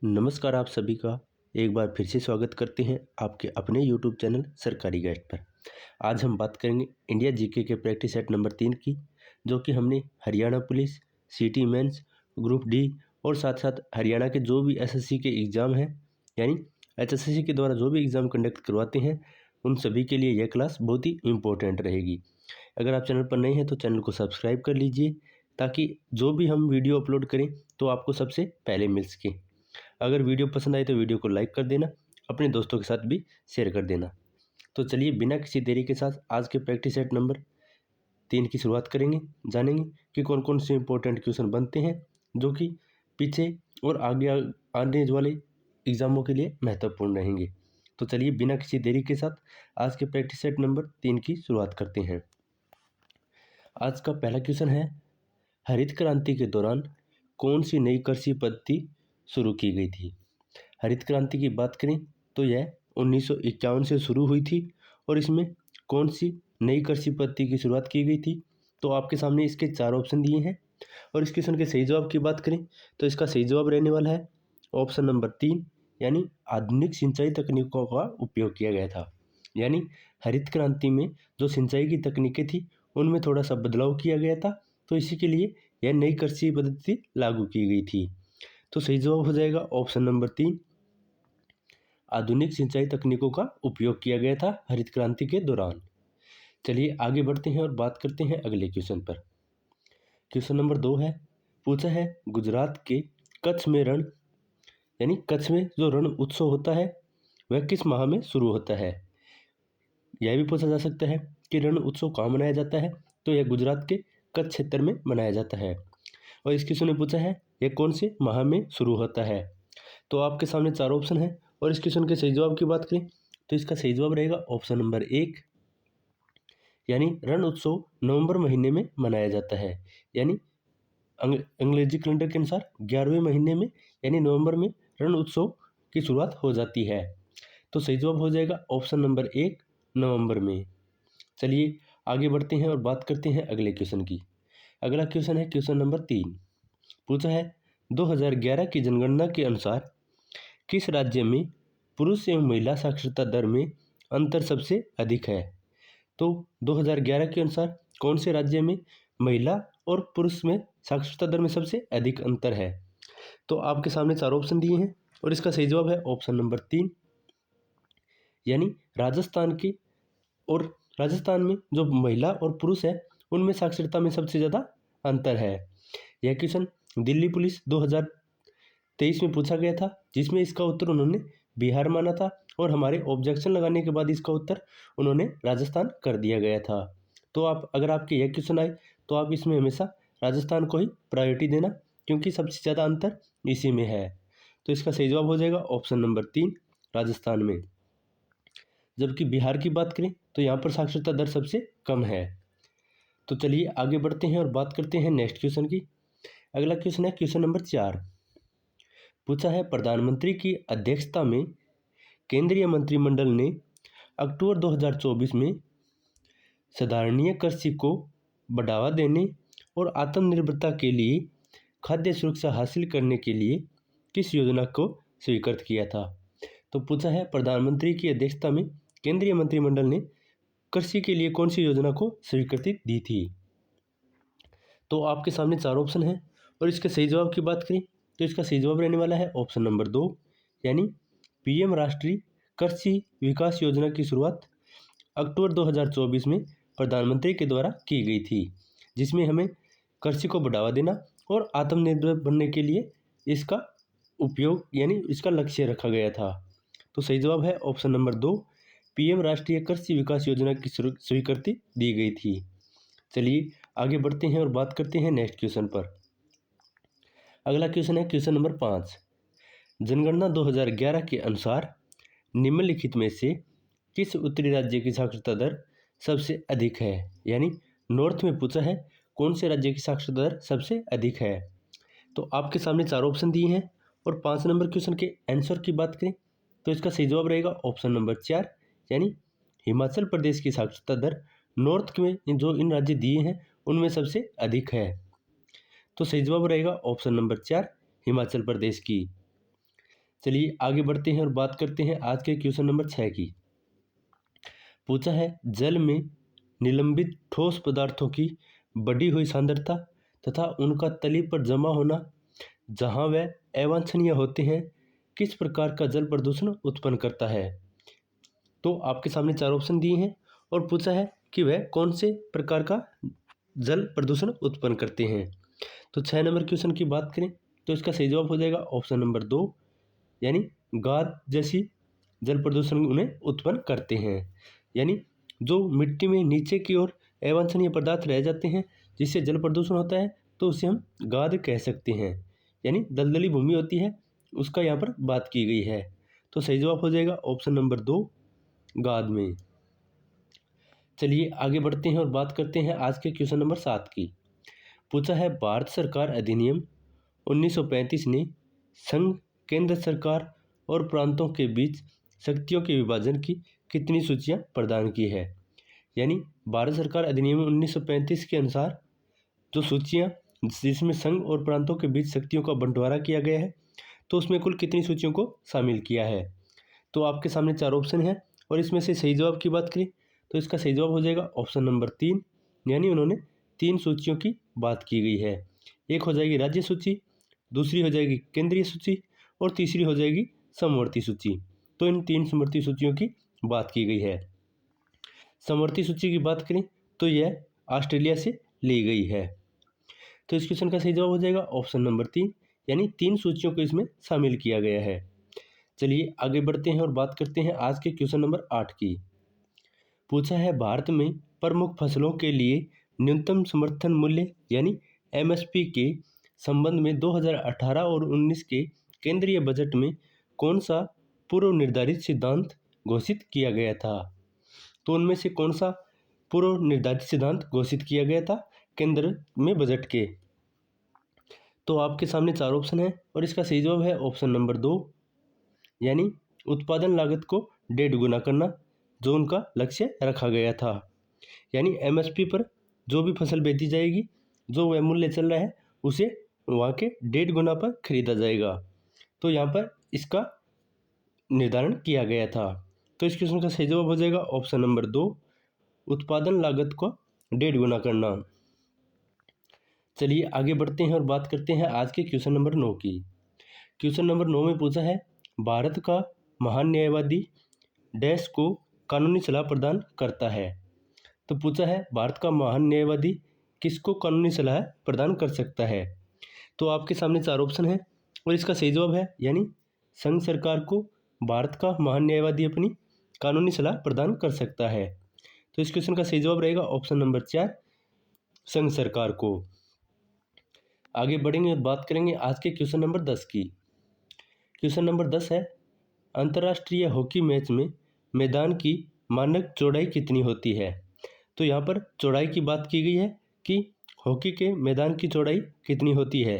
नमस्कार आप सभी का एक बार फिर से स्वागत करते हैं आपके अपने यूट्यूब चैनल सरकारी गाइड पर। आज हम बात करेंगे इंडिया जीके के प्रैक्टिस सेट नंबर 3 की, जो कि हमने Haryana police, city mains, group D और साथ साथ हरियाणा के जो भी एसएससी के एग्ज़ाम हैं, यानी एचएसएससी के द्वारा जो भी एग्ज़ाम कंडक्ट करवाते हैं, उन सभी के लिए यह क्लास बहुत ही इम्पोर्टेंट रहेगी। अगर आप चैनल पर नए हैं तो चैनल को सब्सक्राइब कर लीजिए, ताकि जो भी हम वीडियो अपलोड करें तो आपको सबसे पहले मिल सके। अगर वीडियो पसंद आए तो वीडियो को लाइक कर देना, अपने दोस्तों के साथ भी शेयर कर देना। तो चलिए बिना किसी देरी के साथ आज के प्रैक्टिस सेट नंबर 3 की शुरुआत करेंगे। जानेंगे कि कौन कौन से इंपॉर्टेंट क्वेश्चन बनते हैं, जो कि पीछे और आगे आने वाले एग्जामों के लिए महत्वपूर्ण रहेंगे। तो चलिए बिना किसी देरी के साथ आज के प्रैक्टिस सेट नंबर 3 की शुरुआत करते हैं। आज का पहला क्वेश्चन है, हरित क्रांति के दौरान कौन सी नई कृषि पद्धति शुरू की गई थी। हरित क्रांति की बात करें तो यह 1951 से शुरू हुई थी और इसमें कौन सी नई कृषि पद्धति की शुरुआत की गई थी। तो आपके सामने इसके 4 ऑप्शन दिए हैं और इस क्वेश्चन के सही जवाब की बात करें तो इसका सही जवाब रहने वाला है ऑप्शन नंबर 3, यानी आधुनिक सिंचाई तकनीकों का उपयोग किया गया था। यानी हरित क्रांति में जो सिंचाई की तकनीकें थी उनमें थोड़ा सा बदलाव किया गया था, तो इसी के लिए यह नई कृषि पद्धति लागू की गई थी। तो सही जवाब हो जाएगा ऑप्शन नंबर 3, आधुनिक सिंचाई तकनीकों का उपयोग किया गया था हरित क्रांति के दौरान। चलिए आगे बढ़ते हैं और बात करते हैं अगले क्वेश्चन पर। क्वेश्चन नंबर 2 है, पूछा है गुजरात के कच्छ में रण, यानी कच्छ में जो रण उत्सव होता है वह किस माह में शुरू होता है। यह भी पूछा जा सकता है कि रण उत्सव कहाँ मनाया जाता है, तो यह गुजरात के कच्छ क्षेत्र में मनाया जाता है। और इस क्वेश्चन ने पूछा है यह कौन से माह में शुरू होता है। तो आपके सामने 4 ऑप्शन है और इस क्वेश्चन के सही जवाब की बात करें तो इसका सही जवाब रहेगा ऑप्शन नंबर 1, यानी रण उत्सव नवंबर महीने में मनाया जाता है। यानी अंग्रेजी कैलेंडर के अनुसार 11वें महीने में यानी नवंबर में रण उत्सव की शुरुआत हो जाती है। तो सही जवाब हो जाएगा ऑप्शन नंबर 1, नवंबर में। चलिए आगे बढ़ते हैं और बात करते हैं अगले क्वेश्चन की। अगला क्वेश्चन है क्वेश्चन नंबर 3, पूछा है 2011 की जनगणना के अनुसार किस राज्य में पुरुष एवं महिला साक्षरता दर में अंतर सबसे अधिक है। तो 2011 के अनुसार कौन से राज्य में महिला और पुरुष में साक्षरता दर में सबसे अधिक अंतर है। तो आपके सामने 4 ऑप्शन दिए हैं और इसका सही जवाब है ऑप्शन नंबर 3, यानी राजस्थान की। और राजस्थान में जो महिला और पुरुष है उनमें साक्षरता में सबसे ज़्यादा अंतर है। यह क्वेश्चन दिल्ली पुलिस 2023 में पूछा गया था, जिसमें इसका उत्तर उन्होंने बिहार माना था और हमारे ऑब्जेक्शन लगाने के बाद इसका उत्तर उन्होंने राजस्थान कर दिया गया था। तो आप अगर आपके यह क्वेश्चन आए तो आप इसमें हमेशा राजस्थान को ही प्रायोरिटी देना, क्योंकि सबसे ज़्यादा अंतर इसी में है। तो इसका सही जवाब हो जाएगा ऑप्शन नंबर 3, राजस्थान में। जबकि बिहार की बात करें तो यहाँ पर साक्षरता दर सबसे कम है। तो चलिए आगे बढ़ते हैं और बात करते हैं नेक्स्ट क्वेश्चन की। अगला क्वेश्चन है क्वेश्चन नंबर 4, पूछा है प्रधानमंत्री की अध्यक्षता में केंद्रीय मंत्रिमंडल ने अक्टूबर 2024 में संधारणीय कृषि को बढ़ावा देने और आत्मनिर्भरता के लिए खाद्य सुरक्षा हासिल करने के लिए किस योजना को स्वीकृत किया था। तो पूछा है प्रधानमंत्री की अध्यक्षता में केंद्रीय मंत्रिमंडल ने कृषि के लिए कौन सी योजना को स्वीकृति दी थी। तो आपके सामने 4 ऑप्शन हैं और इसके सही जवाब की बात करें तो इसका सही जवाब रहने वाला है ऑप्शन नंबर 2, यानी पीएम राष्ट्रीय कृषि विकास योजना की शुरुआत अक्टूबर 2024 में प्रधानमंत्री के द्वारा की गई थी, जिसमें हमें कृषि को बढ़ावा देना और आत्मनिर्भर बनने के लिए इसका उपयोग यानी इसका लक्ष्य रखा गया था। तो सही जवाब है ऑप्शन नंबर 2, पीएम राष्ट्रीय कृषि विकास योजना की स्वीकृति दी गई थी। चलिए आगे बढ़ते हैं और बात करते हैं नेक्स्ट क्वेश्चन पर। अगला क्वेश्चन है क्वेश्चन नंबर 5, जनगणना 2011 के अनुसार निम्नलिखित में से किस उत्तरी राज्य की साक्षरता दर सबसे अधिक है। यानी नॉर्थ में पूछा है कौन से राज्य की साक्षरता दर सबसे अधिक है। तो आपके सामने 4 ऑप्शन दिए हैं और 5 नंबर क्वेश्चन के आंसर की बात करें तो इसका सही जवाब रहेगा ऑप्शन नंबर 4, यानी हिमाचल प्रदेश की साक्षरता दर नॉर्थ में जो इन राज्य दिए हैं उनमें सबसे अधिक है। तो सही जवाब रहेगा ऑप्शन नंबर 4, हिमाचल प्रदेश की। चलिए आगे बढ़ते हैं और बात करते हैं आज के क्वेश्चन नंबर 6 की। पूछा है जल में निलंबित ठोस पदार्थों की बढ़ी हुई सांद्रता तथा उनका तली पर जमा होना जहाँ वह अवांछनीय होते हैं किस प्रकार का जल प्रदूषण उत्पन्न करता है। तो आपके सामने 4 ऑप्शन दिए हैं और पूछा है कि वह कौन से प्रकार का जल प्रदूषण उत्पन्न करते हैं। तो 6 नंबर क्वेश्चन की बात करें तो इसका सही जवाब हो जाएगा ऑप्शन नंबर 2, यानी गाद जैसी जल प्रदूषण उन्हें उत्पन्न करते हैं। यानी जो मिट्टी में नीचे की ओर अवांछनीय पदार्थ रह जाते हैं जिससे जल प्रदूषण होता है तो उसे हम गाद कह सकते हैं। यानी दलदली भूमि होती है उसका यहाँ पर बात की गई है। तो सही जवाब हो जाएगा ऑप्शन नंबर 2, गाद में। चलिए आगे बढ़ते हैं और बात करते हैं आज के क्वेश्चन नंबर 7 की। पूछा है भारत सरकार अधिनियम 1935 ने संघ, केंद्र सरकार और प्रांतों के बीच शक्तियों के विभाजन की कितनी सूचियां प्रदान की है। यानी भारत सरकार अधिनियम 1935 के अनुसार जो सूचियां जिसमें संघ और प्रांतों के बीच शक्तियों का बंटवारा किया गया है तो उसमें कुल कितनी सूचियों को शामिल किया है। तो आपके सामने 4 ऑप्शन है और इसमें से सही जवाब की बात करें तो इसका सही जवाब हो जाएगा ऑप्शन नंबर 3, यानी उन्होंने 3 सूचियों की बात की गई है। एक हो जाएगी राज्य सूची, दूसरी हो जाएगी केंद्रीय सूची और तीसरी हो जाएगी समवर्ती सूची। तो इन 3 समवर्ती सूचियों की बात की गई है। समवर्ती सूची की बात करें तो यह ऑस्ट्रेलिया से ली गई है। तो इस क्वेश्चन का सही जवाब हो जाएगा ऑप्शन नंबर 3, यानी 3 सूचियों को इसमें शामिल किया गया है। चलिए आगे बढ़ते हैं और बात करते हैं आज के क्वेश्चन नंबर 8 की। पूछा है भारत में प्रमुख फसलों के लिए न्यूनतम समर्थन मूल्य यानी एमएसपी के संबंध में 2018 और 19 के केंद्रीय बजट में कौन सा पूर्व निर्धारित सिद्धांत घोषित किया गया था। तो उनमें से कौन सा पूर्व निर्धारित सिद्धांत घोषित किया गया था केंद्र में बजट के। तो आपके सामने 4 ऑप्शन है और इसका सही जवाब है ऑप्शन नंबर 2, यानी उत्पादन लागत को 1.5 गुना करना जो उनका लक्ष्य रखा गया था। यानी एमएसपी पर जो भी फसल बेची जाएगी जो वह मूल्य चल रहा है उसे वहाँ के 1.5 गुना पर खरीदा जाएगा। तो यहाँ पर इसका निर्धारण किया गया था। तो इस क्वेश्चन का सही जवाब हो जाएगा ऑप्शन नंबर 2, उत्पादन लागत को 1.5 गुना करना। चलिए आगे बढ़ते हैं और बात करते हैं आज के क्वेश्चन नंबर 9 की। क्वेश्चन नंबर 9 में पूछा है भारत का महान न्यायवादी डैश को कानूनी सलाह प्रदान करता है। तो पूछा है भारत का महान न्यायवादी किसको कानूनी सलाह प्रदान कर सकता है। तो आपके सामने 4 ऑप्शन है और इसका सही जवाब है यानी संघ सरकार को भारत का महान न्यायवादी अपनी कानूनी सलाह प्रदान कर सकता है। तो इस क्वेश्चन का सही जवाब रहेगा ऑप्शन नंबर 4, संघ सरकार को। आगे बढ़ेंगे और बात करेंगे आज के क्वेश्चन नंबर 10 की। क्वेश्चन नंबर 10 है अंतर्राष्ट्रीय हॉकी मैच में मैदान की मानक चौड़ाई कितनी होती है। तो यहाँ पर चौड़ाई की बात की गई है कि हॉकी के मैदान की चौड़ाई कितनी होती है।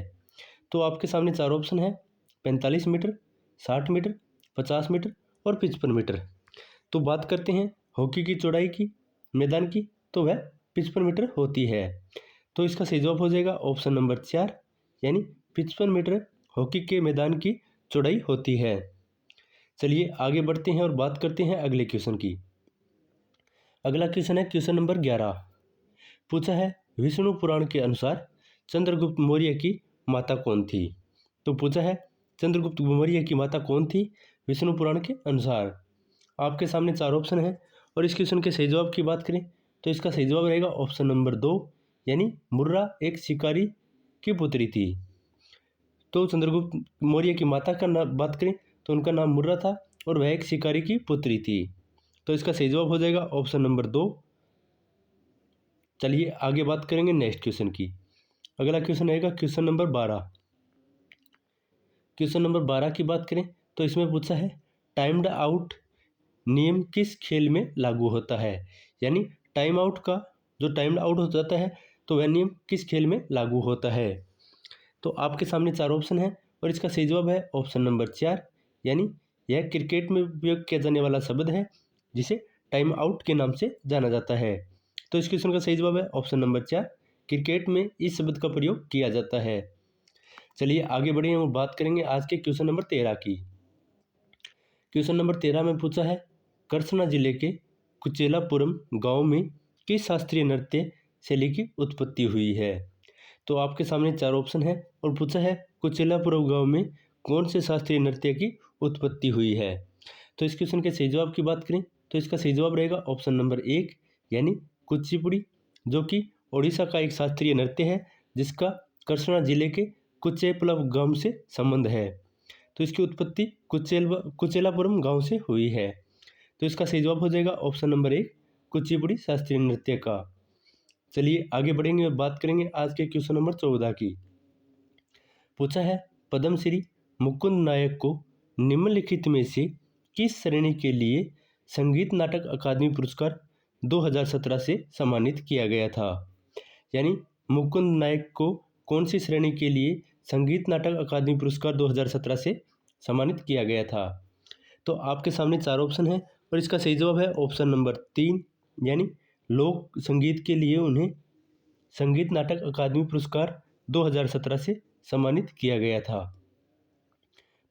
तो आपके सामने 4 ऑप्शन है 45 मीटर, 60 मीटर, 50 मीटर और 55 मीटर। तो बात करते हैं हॉकी की चौड़ाई की मैदान की तो वह 55 मीटर होती है। तो इसका सही जवाब हो जाएगा ऑप्शन नंबर 4, यानी 55 मीटर हॉकी के मैदान की चौड़ाई होती है। चलिए आगे बढ़ते हैं और बात करते हैं अगले क्वेश्चन की। अगला क्वेश्चन है क्वेश्चन नंबर 11। पूछा है विष्णु पुराण के अनुसार चंद्रगुप्त मौर्य की माता कौन थी। तो पूछा है चंद्रगुप्त मौर्य की माता कौन थी विष्णु पुराण के अनुसार। आपके सामने 4 ऑप्शन है और इस क्वेश्चन के सही जवाब की बात करें तो इसका सही जवाब रहेगा ऑप्शन नंबर 2, यानी मुर्रा एक शिकारी की पुत्री थी। तो चंद्रगुप्त मौर्य की माता का नाम बात करें तो उनका नाम मुर्रा था और वह एक शिकारी की पुत्री थी। तो इसका सही जवाब हो जाएगा ऑप्शन नंबर 2। चलिए आगे बात करेंगे नेक्स्ट क्वेश्चन की। अगला क्वेश्चन रहेगा क्वेश्चन नंबर 12। क्वेश्चन नंबर 12 की बात करें तो इसमें पूछा है टाइम्ड आउट नियम किस खेल में लागू होता है। यानी टाइम आउट का जो टाइम्ड आउट हो जाता है तो वह नियम किस खेल में लागू होता है। तो आपके सामने 4 ऑप्शन है और इसका सही जवाब है ऑप्शन नंबर 4, यानी यह क्रिकेट में उपयोग किया जाने वाला शब्द है जिसे टाइम आउट के नाम से जाना जाता है। तो इस क्वेश्चन का सही जवाब है ऑप्शन नंबर 4, क्रिकेट में इस शब्द का प्रयोग किया जाता है। चलिए आगे बढ़े और बात करेंगे आज के क्वेश्चन नंबर 13 की। क्वेश्चन नंबर 13 में पूछा है कृष्णा जिले के कुचेलापुरम गांव में किस शास्त्रीय नृत्य शैली की उत्पत्ति हुई है। तो आपके सामने 4 ऑप्शन है और पूछा है कुचेलापुरम गांव में कौन से शास्त्रीय नृत्य की उत्पत्ति हुई है। तो इस क्वेश्चन के सही जवाब की बात करें तो इसका सही जवाब रहेगा ऑप्शन नंबर 1 यानी कुचिपुड़ी, जो कि ओडिशा का एक शास्त्रीय नृत्य है जिसका कृष्णा जिले के कुचेपलव गांव से संबंध है। तो इसकी उत्पत्ति कुचेलापुरम गांव से हुई है। तो इसका सही जवाब हो जाएगा ऑप्शन नंबर 1 कुचिपुड़ी शास्त्रीय नृत्य का। चलिए आगे बढ़ेंगे और बात करेंगे आज के क्वेश्चन नंबर 14 की। पूछा है पद्मश्री मुकुंद नायक को निम्नलिखित में से किस श्रेणी के लिए संगीत नाटक अकादमी पुरस्कार 2017 से सम्मानित किया गया था। यानी मुकुंद नायक को कौन सी श्रेणी के लिए संगीत नाटक अकादमी पुरस्कार 2017 से सम्मानित किया गया था। तो आपके सामने 4 ऑप्शन है और इसका सही जवाब है ऑप्शन नंबर 3 यानी लोक संगीत के लिए उन्हें संगीत नाटक अकादमी पुरस्कार 2017 से सम्मानित किया गया था।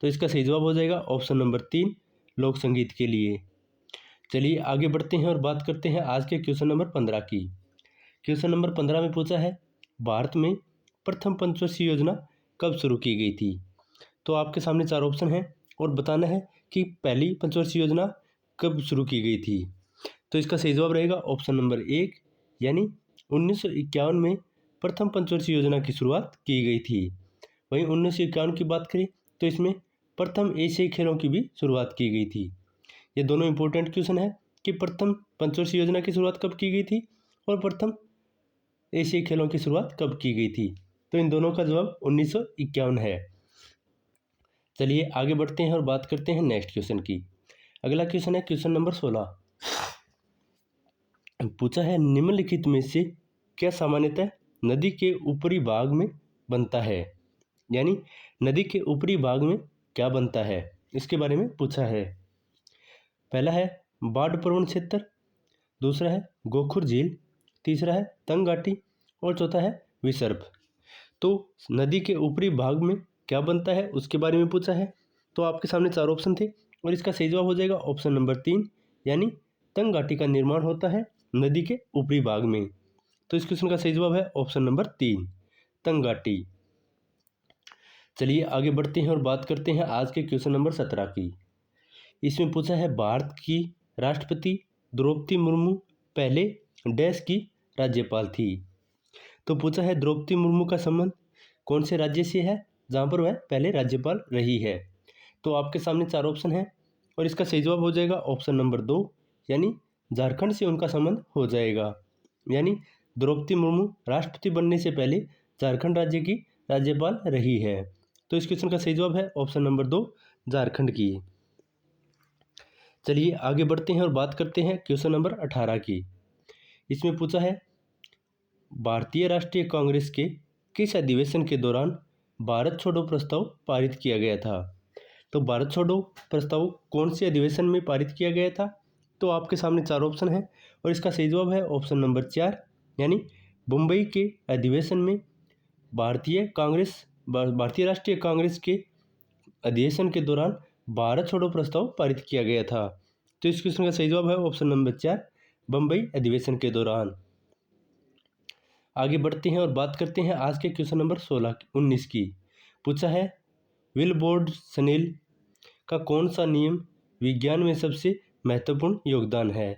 तो इसका सही जवाब हो जाएगा ऑप्शन नंबर 3 लोक संगीत के लिए। चलिए आगे बढ़ते हैं और बात करते हैं आज के क्वेश्चन नंबर 15 की। क्वेश्चन नंबर 15 में पूछा है भारत में प्रथम पंचवर्षीय योजना कब शुरू की गई थी। तो आपके सामने 4 ऑप्शन है और बताना है कि पहली पंचवर्षीय योजना कब शुरू की गई थी। तो इसका सही जवाब रहेगा ऑप्शन नंबर 1 यानी 1951 में प्रथम पंचवर्षीय योजना की शुरुआत की गई थी। वहीं 1951 की बात करें तो इसमें प्रथम एशियाई खेलों की भी शुरुआत की गई थी। ये दोनों इंपॉर्टेंट क्वेश्चन है कि प्रथम पंचवर्षीय योजना की शुरुआत कब की गई थी और प्रथम एशियाई खेलों की शुरुआत कब की गई थी। तो इन दोनों का जवाब 1951 है। चलिए आगे बढ़ते हैं और बात करते हैं नेक्स्ट क्वेश्चन की। अगला क्वेश्चन है क्वेश्चन नंबर 16। पूछा है निम्नलिखित में से क्या सामान्यतः नदी के ऊपरी भाग में बनता है। यानी नदी के ऊपरी भाग में क्या बनता है इसके बारे में पूछा है। पहला है बाढ़ प्रवण क्षेत्र, दूसरा है गोखुर झील, तीसरा है तंग घाटी और चौथा है विसर्प। तो नदी के ऊपरी भाग में क्या बनता है उसके बारे में पूछा है। तो आपके सामने 4 ऑप्शन थे और इसका सही जवाब हो जाएगा ऑप्शन नंबर 3 यानी तंग घाटी का निर्माण होता है नदी के ऊपरी भाग में। तो इस क्वेश्चन का सही जवाब है ऑप्शन नंबर 3 तंग घाटी। चलिए आगे बढ़ते हैं और बात करते हैं आज के क्वेश्चन नंबर 17 की। इसमें पूछा है भारत की राष्ट्रपति द्रौपदी मुर्मू पहले डैश की राज्यपाल थी। तो पूछा है द्रौपदी मुर्मू का संबंध कौन से राज्य से है जहाँ पर वह पहले राज्यपाल रही है। तो आपके सामने 4 ऑप्शन है और इसका सही जवाब हो जाएगा ऑप्शन नंबर 2 यानी झारखंड से उनका संबंध हो जाएगा। यानी द्रौपदी मुर्मू राष्ट्रपति बनने से पहले झारखंड राज्य की राज्यपाल रही है। तो इस क्वेश्चन का सही जवाब है ऑप्शन नंबर 2 झारखंड की। चलिए आगे बढ़ते हैं और बात करते हैं क्वेश्चन नंबर 18 की। इसमें पूछा है भारतीय राष्ट्रीय कांग्रेस के किस अधिवेशन के दौरान भारत छोड़ो प्रस्ताव पारित किया गया था। तो भारत छोड़ो प्रस्ताव कौन से अधिवेशन में पारित किया गया था। तो आपके सामने 4 ऑप्शन है और इसका सही जवाब है ऑप्शन नंबर 4 यानी मुंबई के अधिवेशन में भारतीय राष्ट्रीय कांग्रेस के अधिवेशन के दौरान भारत छोड़ो प्रस्ताव पारित किया गया था। तो इस क्वेश्चन का सही जवाब है ऑप्शन नंबर 4 मुंबई अधिवेशन के दौरान। आगे बढ़ते हैं और बात करते हैं आज के क्वेश्चन नंबर 19 की। पूछा है विल्बोर्ड स्नेल का कौन सा नियम विज्ञान में सबसे महत्वपूर्ण योगदान है।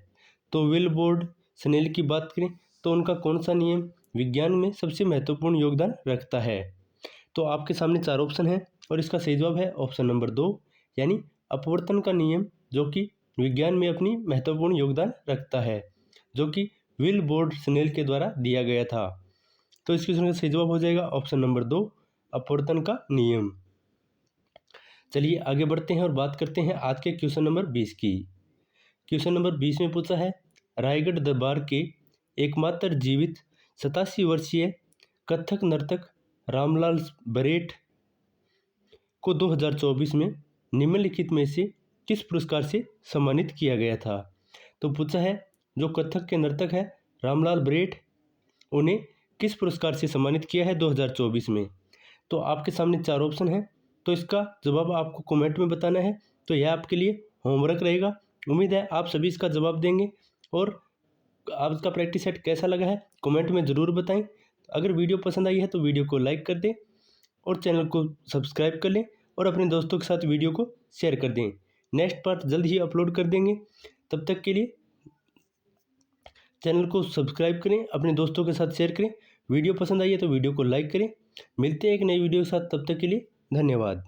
तो विल्बोर्ड स्नेल की बात करें तो उनका कौन सा नियम विज्ञान में सबसे महत्वपूर्ण योगदान रखता है। तो आपके सामने 4 ऑप्शन है और इसका सही जवाब है ऑप्शन नंबर 2 यानी अपवर्तन का नियम, जो कि विज्ञान में अपनी महत्वपूर्ण योगदान रखता है, जो कि विल्बोर्ड स्नेल के द्वारा दिया गया था। तो इस क्वेश्चन का सही जवाब हो जाएगा ऑप्शन नंबर 2 अपवर्तन का नियम। चलिए आगे बढ़ते हैं और बात करते हैं आज के क्वेश्चन नंबर 20 की। क्वेश्चन नंबर 20 में पूछा है रायगढ़ दरबार के एकमात्र जीवित 87 वर्षीय कथक नर्तक रामलाल बरेठ को 2024 में निम्नलिखित में से किस पुरस्कार से सम्मानित किया गया था। तो पूछा है जो कथक के नर्तक है रामलाल बरेठ, उन्हें किस पुरस्कार से सम्मानित किया है 2024 में। तो आपके सामने 4 ऑप्शन है, तो इसका जवाब आपको कमेंट में बताना है। तो यह आपके लिए होमवर्क रहेगा। उम्मीद है आप सभी इसका जवाब देंगे और आपका प्रैक्टिस सेट कैसा लगा है कमेंट में ज़रूर बताएं। अगर वीडियो पसंद आई है तो वीडियो को लाइक कर दें और चैनल को सब्सक्राइब कर लें और अपने दोस्तों के साथ वीडियो को शेयर कर दें। नेक्स्ट पार्ट जल्द ही अपलोड कर देंगे। तब तक के लिए चैनल को सब्सक्राइब करें, अपने दोस्तों के साथ शेयर करें। वीडियो पसंद आई है तो वीडियो को लाइक करें। मिलते हैं एक नई वीडियो के साथ, तब तक के लिए धन्यवाद।